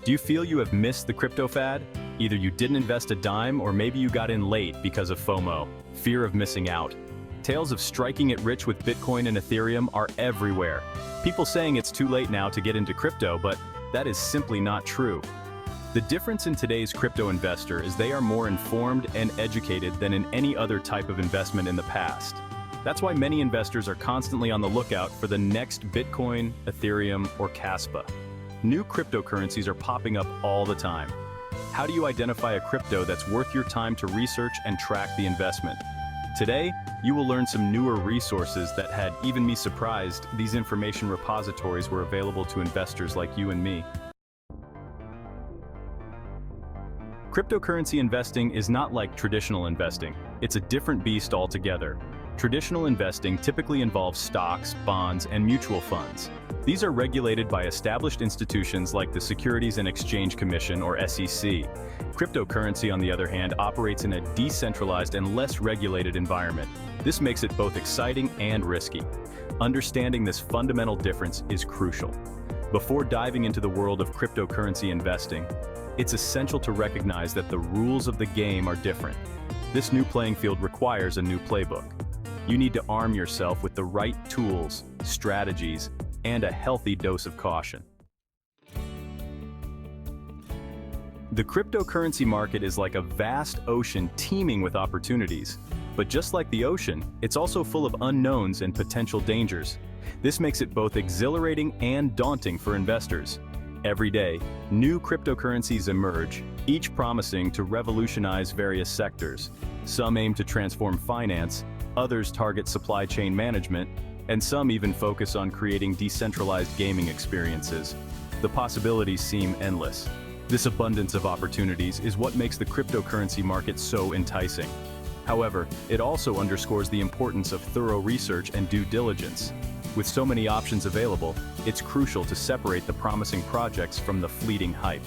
Do you feel you have missed the crypto fad? Either you didn't invest a dime or maybe you got in late because of FOMO, fear of missing out. Tales of striking it rich with Bitcoin and Ethereum are everywhere. People saying it's too late now to get into crypto, but that is simply not true. The difference in today's crypto investor is they are more informed and educated than in any other type of investment in the past. That's why many investors are constantly on the lookout for the next Bitcoin, Ethereum, or Caspa. New cryptocurrencies are popping up all the time. How do you identify a crypto that's worth your time to research and track the investment? Today, you will learn some newer resources that had even me surprised these information repositories were available to investors like you and me. Cryptocurrency investing is not like traditional investing. It's a different beast altogether. Traditional investing typically involves stocks, bonds, and mutual funds. These are regulated by established institutions like the Securities and Exchange Commission, or SEC. Cryptocurrency, on the other hand, operates in a decentralized and less regulated environment. This makes it both exciting and risky. Understanding this fundamental difference is crucial. Before diving into the world of cryptocurrency investing, it's essential to recognize that the rules of the game are different. This new playing field requires a new playbook. You need to arm yourself with the right tools, strategies, and a healthy dose of caution. The cryptocurrency market is like a vast ocean teeming with opportunities. But just like the ocean, it's also full of unknowns and potential dangers. This makes it both exhilarating and daunting for investors. Every day, new cryptocurrencies emerge, each promising to revolutionize various sectors. Some aim to transform finance, others target supply chain management, and some even focus on creating decentralized gaming experiences. The possibilities seem endless. This abundance of opportunities is what makes the cryptocurrency market so enticing. However, it also underscores the importance of thorough research and due diligence. With so many options available, it's crucial to separate the promising projects from the fleeting hype.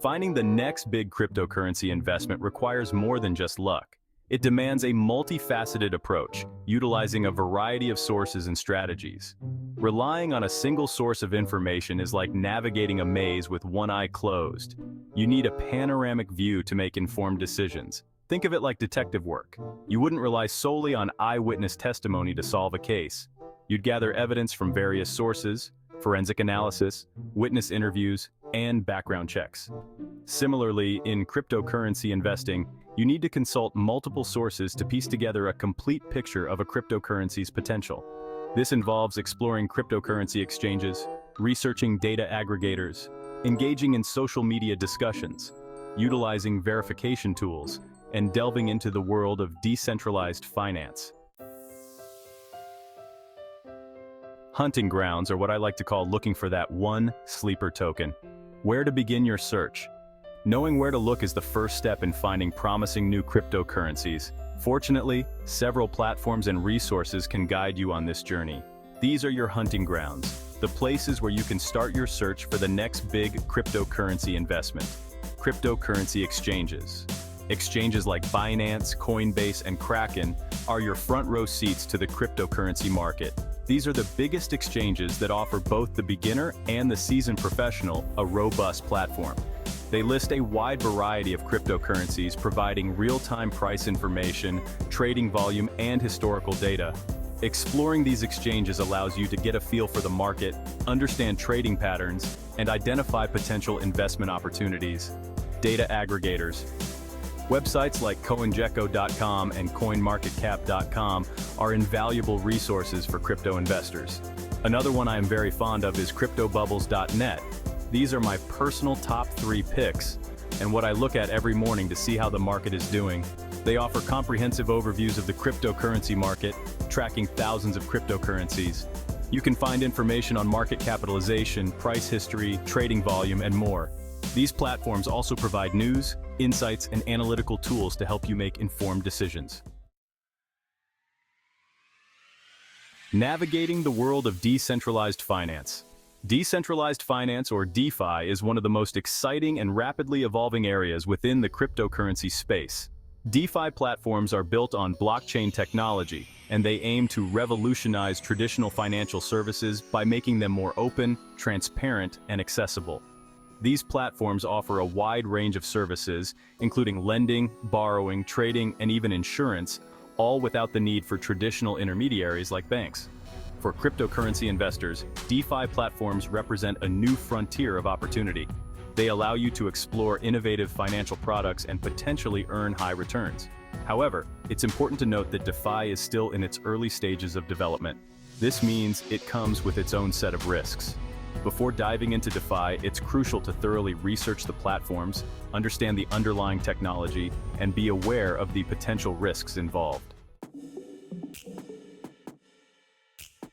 Finding the next big cryptocurrency investment requires more than just luck. It demands a multifaceted approach, utilizing a variety of sources and strategies. Relying on a single source of information is like navigating a maze with one eye closed. You need a panoramic view to make informed decisions. Think of it like detective work. You wouldn't rely solely on eyewitness testimony to solve a case. You'd gather evidence from various sources, forensic analysis, witness interviews, and background checks. Similarly, in cryptocurrency investing, you need to consult multiple sources to piece together a complete picture of a cryptocurrency's potential. This involves exploring cryptocurrency exchanges, researching data aggregators, engaging in social media discussions, utilizing verification tools, and delving into the world of decentralized finance. Hunting grounds are what I like to call looking for that one sleeper token. Where to begin your search? Knowing where to look is the first step in finding promising new cryptocurrencies. Fortunately, several platforms and resources can guide you on this journey. These are your hunting grounds, the places where you can start your search for the next big cryptocurrency investment. Cryptocurrency exchanges. Exchanges like Binance, Coinbase, and Kraken are your front row seats to the cryptocurrency market. These are the biggest exchanges that offer both the beginner and the seasoned professional a robust platform. They list a wide variety of cryptocurrencies, providing real-time price information, trading volume, and historical data. Exploring these exchanges allows you to get a feel for the market, understand trading patterns, and identify potential investment opportunities. Data aggregators. Websites like CoinGecko.com and CoinMarketCap.com are invaluable resources for crypto investors. Another one I am very fond of is CryptoBubbles.net. These are my personal top 3 picks, and what I look at every morning to see how the market is doing. They offer comprehensive overviews of the cryptocurrency market, tracking thousands of cryptocurrencies. You can find information on market capitalization, price history, trading volume, and more. These platforms also provide news, insights, and analytical tools to help you make informed decisions. Navigating the world of decentralized finance. Decentralized finance, or DeFi, is one of the most exciting and rapidly evolving areas within the cryptocurrency space. DeFi platforms are built on blockchain technology, and they aim to revolutionize traditional financial services by making them more open, transparent, and accessible. These platforms offer a wide range of services, including lending, borrowing, trading, and even insurance, all without the need for traditional intermediaries like banks. For cryptocurrency investors, DeFi platforms represent a new frontier of opportunity. They allow you to explore innovative financial products and potentially earn high returns. However, it's important to note that DeFi is still in its early stages of development. This means it comes with its own set of risks. Before diving into DeFi, it's crucial to thoroughly research the platforms, understand the underlying technology, and be aware of the potential risks involved.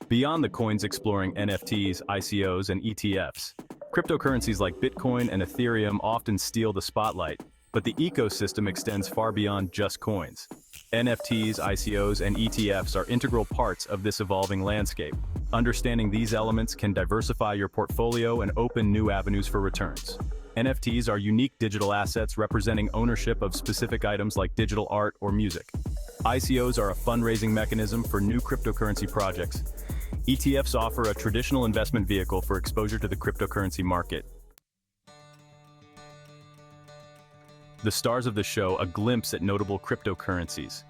Beyond the coins exploring NFTs, ICOs, and ETFs, cryptocurrencies like Bitcoin and Ethereum often steal the spotlight, but the ecosystem extends far beyond just coins. NFTs, ICOs, and ETFs are integral parts of this evolving landscape. Understanding these elements can diversify your portfolio and open new avenues for returns. NFTs are unique digital assets representing ownership of specific items like digital art or music. ICOs are a fundraising mechanism for new cryptocurrency projects. ETFs offer a traditional investment vehicle for exposure to the cryptocurrency market. The stars of the show, a glimpse at notable cryptocurrencies.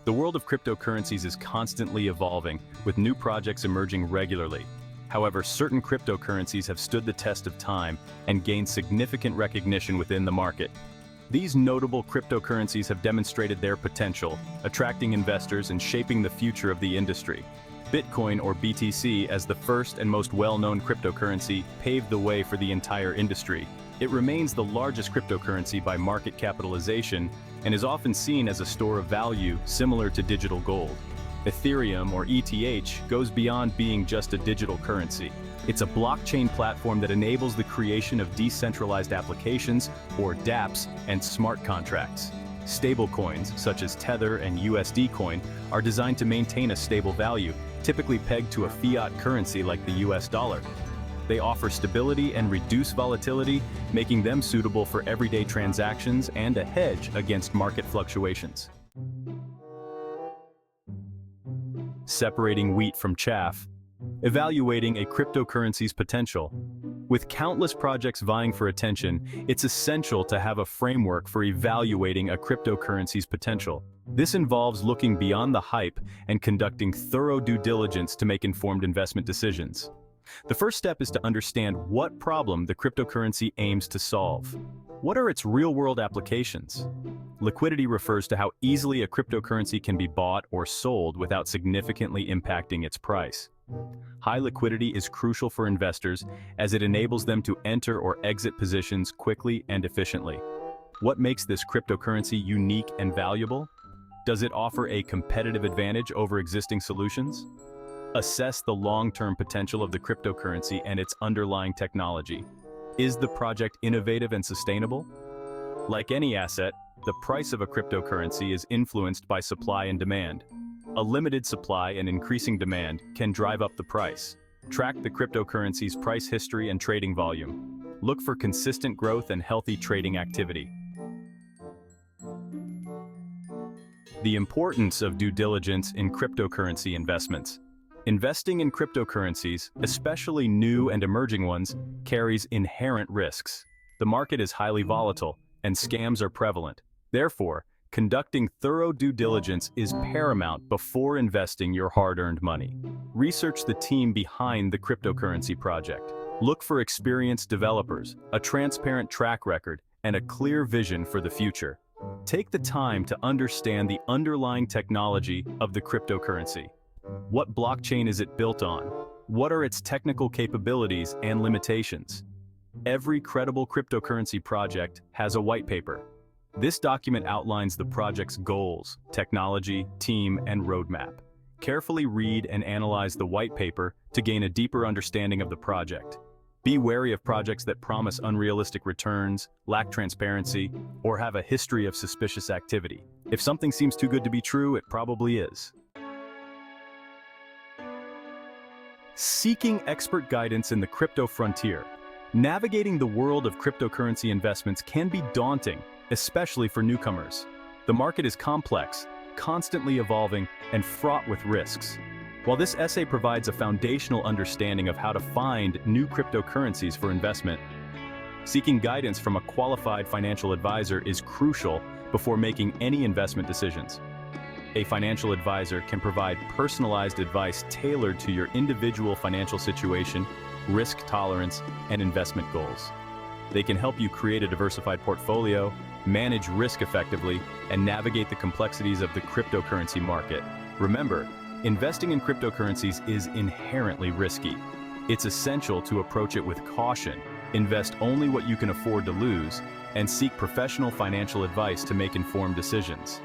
The world of cryptocurrencies is constantly evolving, with new projects emerging regularly. However, certain cryptocurrencies have stood the test of time and gained significant recognition within the market. These notable cryptocurrencies have demonstrated their potential, attracting investors and shaping the future of the industry. Bitcoin, or BTC, as the first and most well-known cryptocurrency, paved the way for the entire industry. It remains the largest cryptocurrency by market capitalization and is often seen as a store of value similar to digital gold. Ethereum, or ETH, goes beyond being just a digital currency. It's a blockchain platform that enables the creation of decentralized applications, or dApps, and smart contracts. Stablecoins, such as Tether and USD Coin, are designed to maintain a stable value, typically pegged to a fiat currency like the US dollar. They offer stability and reduce volatility, making them suitable for everyday transactions and a hedge against market fluctuations. Separating wheat from chaff. Evaluating a cryptocurrency's potential. With countless projects vying for attention, it's essential to have a framework for evaluating a cryptocurrency's potential. This involves looking beyond the hype and conducting thorough due diligence to make informed investment decisions. The first step is to understand what problem the cryptocurrency aims to solve. What are its real-world applications? Liquidity refers to how easily a cryptocurrency can be bought or sold without significantly impacting its price. High liquidity is crucial for investors as it enables them to enter or exit positions quickly and efficiently. What makes this cryptocurrency unique and valuable? Does it offer a competitive advantage over existing solutions? Assess the long-term potential of the cryptocurrency and its underlying technology. Is the project innovative and sustainable? Like any asset, the price of a cryptocurrency is influenced by supply and demand. A limited supply and increasing demand can drive up the price. Track the cryptocurrency's price history and trading volume. Look for consistent growth and healthy trading activity. The importance of due diligence in cryptocurrency investments. Investing in cryptocurrencies, especially new and emerging ones, carries inherent risks. The market is highly volatile, and scams are prevalent. Therefore, conducting thorough due diligence is paramount before investing your hard-earned money. Research the team behind the cryptocurrency project. Look for experienced developers, a transparent track record, and a clear vision for the future. Take the time to understand the underlying technology of the cryptocurrency. What blockchain is it built on? What are its technical capabilities and limitations? Every credible cryptocurrency project has a white paper. This document outlines the project's goals, technology, team, and roadmap. Carefully read and analyze the white paper to gain a deeper understanding of the project. Be wary of projects that promise unrealistic returns, lack transparency, or have a history of suspicious activity. If something seems too good to be true, it probably is. Seeking expert guidance in the crypto frontier. Navigating the world of cryptocurrency investments can be daunting, especially for newcomers. The market is complex, constantly evolving, and fraught with risks. While this essay provides a foundational understanding of how to find new cryptocurrencies for investment, seeking guidance from a qualified financial advisor is crucial before making any investment decisions. A financial advisor can provide personalized advice tailored to your individual financial situation, risk tolerance, and investment goals. They can help you create a diversified portfolio, manage risk effectively, and navigate the complexities of the cryptocurrency market. Remember, investing in cryptocurrencies is inherently risky. It's essential to approach it with caution, invest only what you can afford to lose, and seek professional financial advice to make informed decisions.